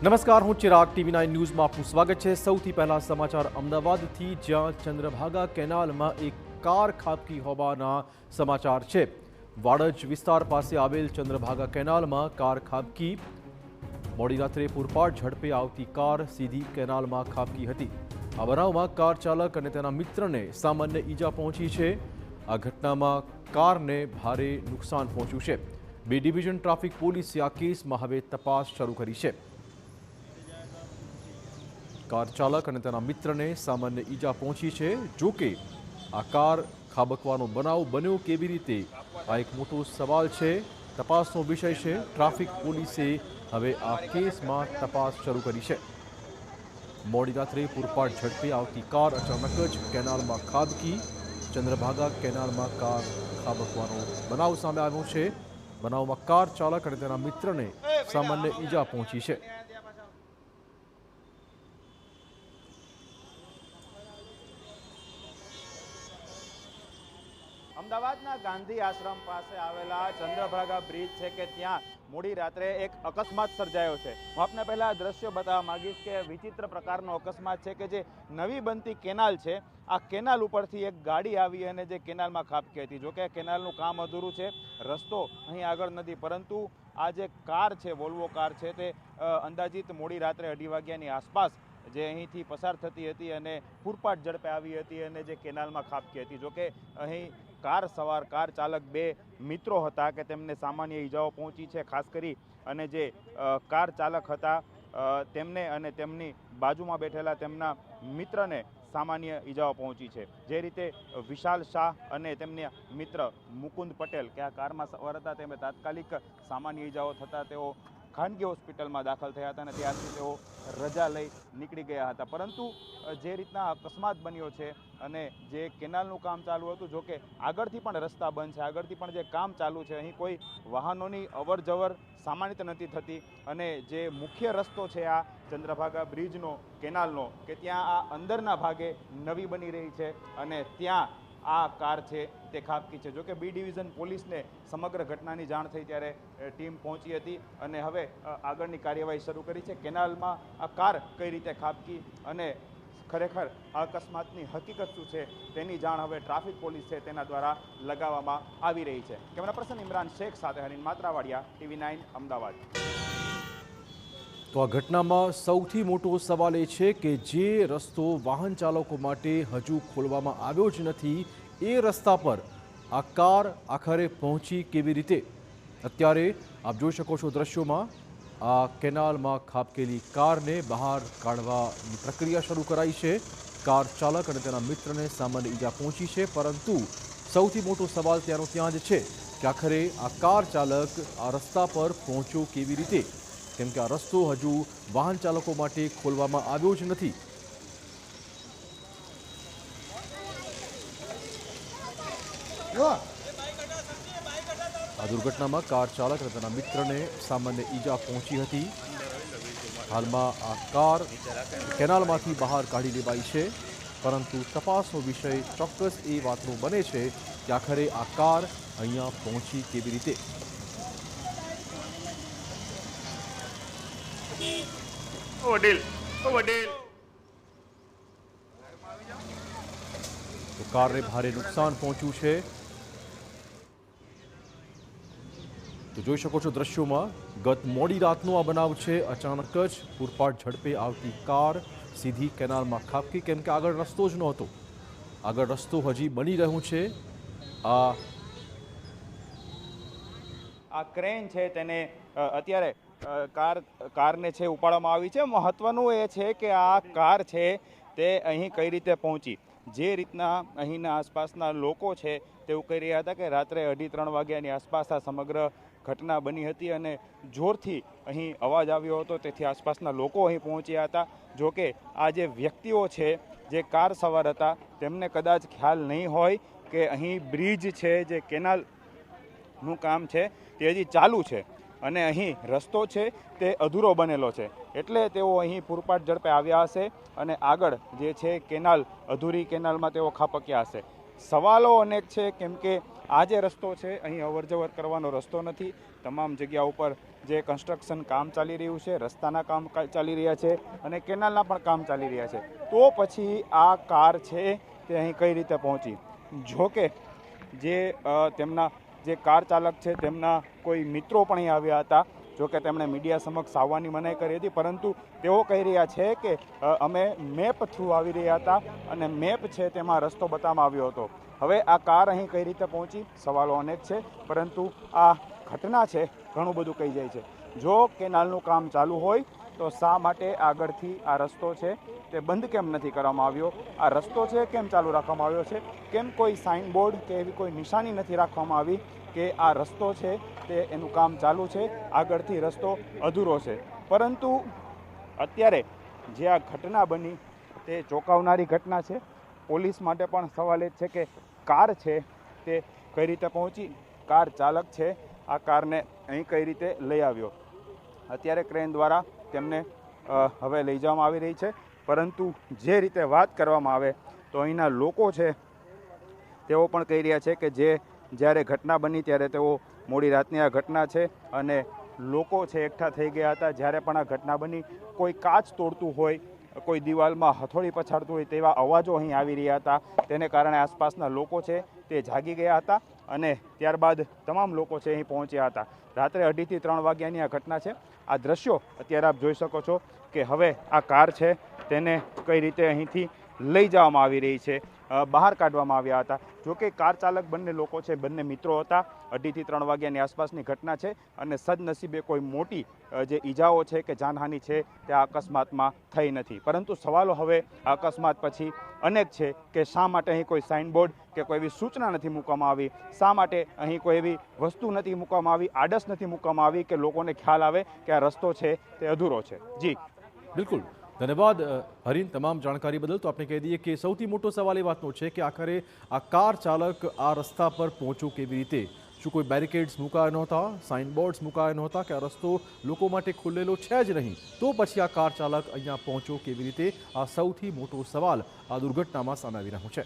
નમસ્કાર, હું ચિરાગ TV9 ન્યૂઝમાં આપનું સ્વાગત છે। સૌથી પહેલા સમાચાર અમદાવાદથી, જ્યાં ચંદ્રભાગા કેનાલમાં એક કાર ખાબકી હોવાના સમાચાર છે। વાડજ વિસ્તાર પાસે આવેલ ચંદ્રભાગા કેનાલમાં કાર ખાબકી। મોડી રાત્રે પૂરપાટ ઝડપે આવતી કાર સીધી કેનાલમાં ખાબકી હતી। આ બનાવમાં કાર ચાલક અને તેના મિત્રને સામાન્ય ઈજા પહોંચી છે। આ ઘટનામાં કારને ભારે નુકસાન પહોંચ્યું છે। બી ડિવિઝન ટ્રાફિક પોલીસે આ કેસમાં હવે તપાસ શરૂ કરી છે। કાર ચાલક અને તેના મિત્રને સામાન્ય ઈજા પહોંચી છે। જો કે આ કાર ખાબકવાનો બનાવ બન્યો કેવી રીતે, આ એક મોટો સવાલ છે। તપાસનો વિષય છે। ટ્રાફિક પોલીસે હવે આ કેસમાં તપાસ શરૂ કરી છે। મોડી રાત્રે પૂરપાટ ઝડપે આવતી કાર અચાનક જ કેનાલમાં ખાબકી। ચંદ્રભાગા કેનાલમાં કાર ખાબકવાનો બનાવ સામે આવ્યો છે। બનાવમાં કાર ચાલક અને તેના મિત્રને સામાન્ય ઈજા પહોંચી છે। અમદાવાદના ગાંધી આશ્રમ પાસે આવેલા ચંદ્રભાગા બ્રિજ છે કે ત્યાં મોડી રાત્રે એક અકસ્માત સર્જાયો છે। હું આપને પહેલા દ્રશ્ય બતાવવા માંગીશ કે વિચિત્ર પ્રકારનો અકસ્માત છે કે જે નવી બનતી કેનાલ છે, આ કેનાલ ઉપરથી એક ગાડી આવી અને જે કેનાલમાં ખાબકી હતી। જોકે કેનાલનું કામ અધૂરું છે, રસ્તો અહીં આગળ નથી, પરંતુ આ જે કાર છે, વોલ્વો કાર છે, તે અંદાજિત મોડી રાત્રે 2:30 વાગ્યાની આસપાસ જે અહીંથી પસાર થતી હતી અને પૂરપાટ ઝડપે આવી હતી અને જે કેનાલમાં ખાબકી હતી। જોકે અહીં કાર સવાર કાર ચાલક બે મિત્રો હતા કે તેમને સામાન્ય ઈજાઓ પહોંચી છે। ખાસ કરી અને જે કાર ચાલક હતા તેમને અને તેમની બાજુમાં બેઠેલા તેમના મિત્રને સામાન્ય ઈજાઓ પહોંચી છે। જે રીતે વિશાલ શાહ અને તેમના મિત્ર મુકુંદ પટેલ કે આ કારમાં સવાર હતા, તેમને તાત્કાલિક સામાન્ય ઈજાઓ થતાં તેઓ ખાનગી હોસ્પિટલમાં દાખલ થયા હતા અને ત્યારથી તેઓ રજા લઈ નીકળી ગયા હતા। પરંતુ જે રીતના અકસ્માત બન્યો છે અને જે કેનાલનું કામ ચાલુ હતું, જો કે આગળથી પણ રસ્તા બંધ છે, આગળથી પણ જે કામ ચાલુ છે, અહીં કોઈ વાહનોની અવર જવર સામાન્ય નથી થતી અને જે મુખ્ય રસ્તો છે આ ચંદ્રભાગા બ્રિજનો, કેનાલનો, કે ત્યાં આ અંદરના ભાગે નવી બની રહી છે અને ત્યાં આ કાર છે તે ખાબકી છે। જોકે બી ડિવિઝન પોલીસને સમગ્ર ઘટનાની જાણ થઈ ત્યારે ટીમ પહોંચી હતી અને હવે આગળની કાર્યવાહી શરૂ કરી છે। કેનાલમાં આ કાર કઈ રીતે ખાબકી અને ખરેખર આ અકસ્માતની હકીકત શું છે તેની જાણ હવે ટ્રાફિક પોલીસ છે તેના દ્વારા લગાવવામાં આવી રહી છે। કેમેરા પર્સન ઇમરાન શેખ સાથે હરીન માત્રાવાડિયા, TV9 અમદાવાદ। તો આ ઘટનામાં સૌથી મોટો સવાલ એ છે કે જે રસ્તો વાહન ચાલકો માટે હજુ ખોલવામાં આવ્યો જ નથી, એ રસ્તા પર આ કાર આખરે પહોંચી કેવી રીતે? અત્યારે આપ જોઈ શકો છો દ્રશ્યોમાં, આ કેનાલમાં ખાબકેલી કારને બહાર કાઢવાની પ્રક્રિયા શરૂ કરાઈ છે। કાર ચાલક અને તેના મિત્રને સામાન્ય ઈજા પહોંચી છે, પરંતુ સૌથી મોટો સવાલ ત્યાંનો ત્યાં જ છે કે આખરે આ કાર ચાલક આ રસ્તા પર પહોંચ્યો કેવી રીતે, કેમ કે આ રસ્તો હજુ વાહન ચાલકો માટે ખોલવામાં આવ્યો જ નથી। આ દુર્ઘટનામાં કાર ચાલક અને તેના મિત્રને સામાન્ય ઈજા પહોંચી હતી। હાલમાં આ કાર કેનાલમાંથી બહાર કાઢી લેવાઈ છે, પરંતુ તપાસનો વિષય ચોક્કસ એ વાતનો બને છે કે આખરે આ કાર અહીંયા પહોંચી કેવી રીતે। તો કારને ભારે નુકસાન પહોંચ્યું છે। તો જોઈ શકો છો દ્રશ્યોમાં, ગત મોડી રાતનો આ બનાવ છે। અચાનક જ પૂરપાટ ઝડપે આવતી કાર સીધી કેનાલમાં ખાબકી, કેમ કે આગળ રસ્તો જ નહોતો, આગળ રસ્તો હજી બની રહ્યું છે। આ ક્રેન છે તેને અત્યારે કારને છે ઉપાડવામાં આવી છે। મહત્વનું એ છે કે આ કાર છે તે અહીં કઈ રીતે પહોંચી। જે રીતના અહીંના આસપાસના લોકો છે તેવું કહી રહ્યા હતા કે રાત્રે 2:30-3 વાગ્યાની આસપાસ આ સમગ્ર ઘટના બની હતી અને જોરથી અહીં અવાજ આવ્યો હતો, તેથી આસપાસના લોકો અહીં પહોંચ્યા હતા। જોકે આ જે વ્યક્તિઓ છે, જે કાર સવાર હતા, તેમને કદાચ ખ્યાલ નહીં હોય કે અહીં બ્રિજ છે, જે કેનાલનું કામ છે તે હજી ચાલુ છે અને અહીં રસ્તો છે તે અધૂરો બનેલો છે, એટલે તેઓ અહીં પૂરપાટ ઝડપે આવ્યા હશે અને આગળ જે છે કેનાલ, અધૂરી કેનાલમાં તેઓ ખાબક્યા હશે। સવાલો અનેક છે, કેમ કે આ જે રસ્તો છે અહીં અવરજવર કરવાનો રસ્તો નથી. તમામ જગ્યા ઉપર જે કન્સ્ટ્રક્શન કામ ચાલી રહ્યું છે, રસ્તાના કામ ચાલી રહ્યા છે અને કેનાલના પણ કામ ચાલી રહ્યા છે, તો પછી આ કાર છે તે અહીં કઈ રીતે પહોંચી? જોકે તેમના જે કાર ચાલક છે તેમના કોઈ મિત્રો પણ અહીં આવ્યા હતા. જોકે તેમણે મીડિયા સમક્ષ આવવાની મનાઈ કરી હતી, પરંતુ તેઓ કહી રહ્યા છે કે અમે મેપ થ્રુ આવી રહ્યા હતા અને મેપ છે તેમાં રસ્તો બતાવવામાં આવ્યો હતો. હવે આ કાર અહીં કઈ રીતે પહોંચી? સવાલો અનેક છે, પરંતુ આ ઘટના છે ઘણું બધું કહી જાય છે. જો કેનાલનું કામ ચાલુ હોય તો શા માટે આગળથી આ રસ્તો છે તે બંધ કેમ નથી કરવામાં આવ્યો? આ રસ્તો છે કેમ ચાલુ રાખવામાં આવ્યો છે? કેમ કોઈ સાઇન બોર્ડ કે એવી કોઈ નિશાની નથી રાખવામાં આવી કે આ રસ્તો છે તે એનું કામ ચાલુ છે, આગળથી રસ્તો અધૂરો છે? પરંતુ અત્યારે જે આ ઘટના બની તે ચોંકાવનારી ઘટના છે. પોલીસ માટે પણ સવાલ એ છે કે કાર છે તે કઈ રીતે પહોંચી? કાર ચાલક છે આ કારને અહીં કઈ રીતે લઈ આવ્યો? અત્યારે ક્રેન દ્વારા તેમને હવે લઈ જવામાં આવી રહી છે, પરંતુ જે રીતે વાત કરવામાં આવે તો અહીંના લોકો છે તેઓ પણ કહી રહ્યા છે કે જ્યારે ઘટના બની ત્યારે તેઓ મોડી રાતની આ ઘટના છે અને લોકો છે એકઠા થઈ ગયા હતા. જ્યારે પણ આ ઘટના બની કોઈ કાચ તોડતું હોય, કોઈ દિવાલમાં હથોડી પછાડતું હોય તેવા અવાજો અહીં આવી રહ્યા હતા. તેને કારણે આસપાસના લોકો છે તે જાગી ગયા હતા અને ત્યારબાદ તમામ લોકો છે અહીં પહોંચ્યા હતા. રાત્રે 2:30 થી 3 વાગ્યાની આ ઘટના છે. આ દ્રશ્યો અત્યારે આપ જોઈ શકો છો કે હવે આ કાર છે તેને કઈ રીતે અહીંથી લઈ જવામાં આવી રહી છે, બહાર કાઢવામાં આવ્યા હતા. જોકે કાર ચાલક બંને લોકો છે, બંને મિત્રો હતા. 2:30 થી 3 વાગ્યાની આસપાસની ઘટના છે અને સદનસીબે કોઈ મોટી જે ઈજાઓ છે કે જાનહાનિ છે તે આ અકસ્માતમાં થઈ નથી. પરંતુ સવાલો હવે આ અકસ્માત પછી અનેક છે કે શા માટે અહીં કોઈ સાઇનબોર્ડ કે કોઈ એવી સૂચના નથી મૂકવામાં આવી? શા માટે અહીં કોઈ એવી વસ્તુ નથી મૂકવામાં આવી, આડસ નથી મૂકવામાં આવી કે લોકોને ખ્યાલ આવે કે આ રસ્તો છે તે અધૂરો છે? જી બિલકુલ, ધન્યવાદ હરીન તમામ જાણકારી બદલ. તો આપણે કહી દઈએ કે સૌથી મોટો સવાલ એ વાતનો છે કે આખરે આ કાર ચાલક આ રસ્તા પર પહોંચ્યો કેવી રીતે? શું કોઈ બેરિકેડ્સ મુકાયા નહોતા, સાઇનબોર્ડ્સ મુકાયા નહોતા કે આ રસ્તો લોકો માટે ખુલ્લેલો છે જ નહીં? તો પછી આ કાર ચાલક અહીંયા પહોંચ્યો કેવી રીતે? આ સૌથી મોટો સવાલ આ દુર્ઘટનામાં સામે આવી રહ્યો છે.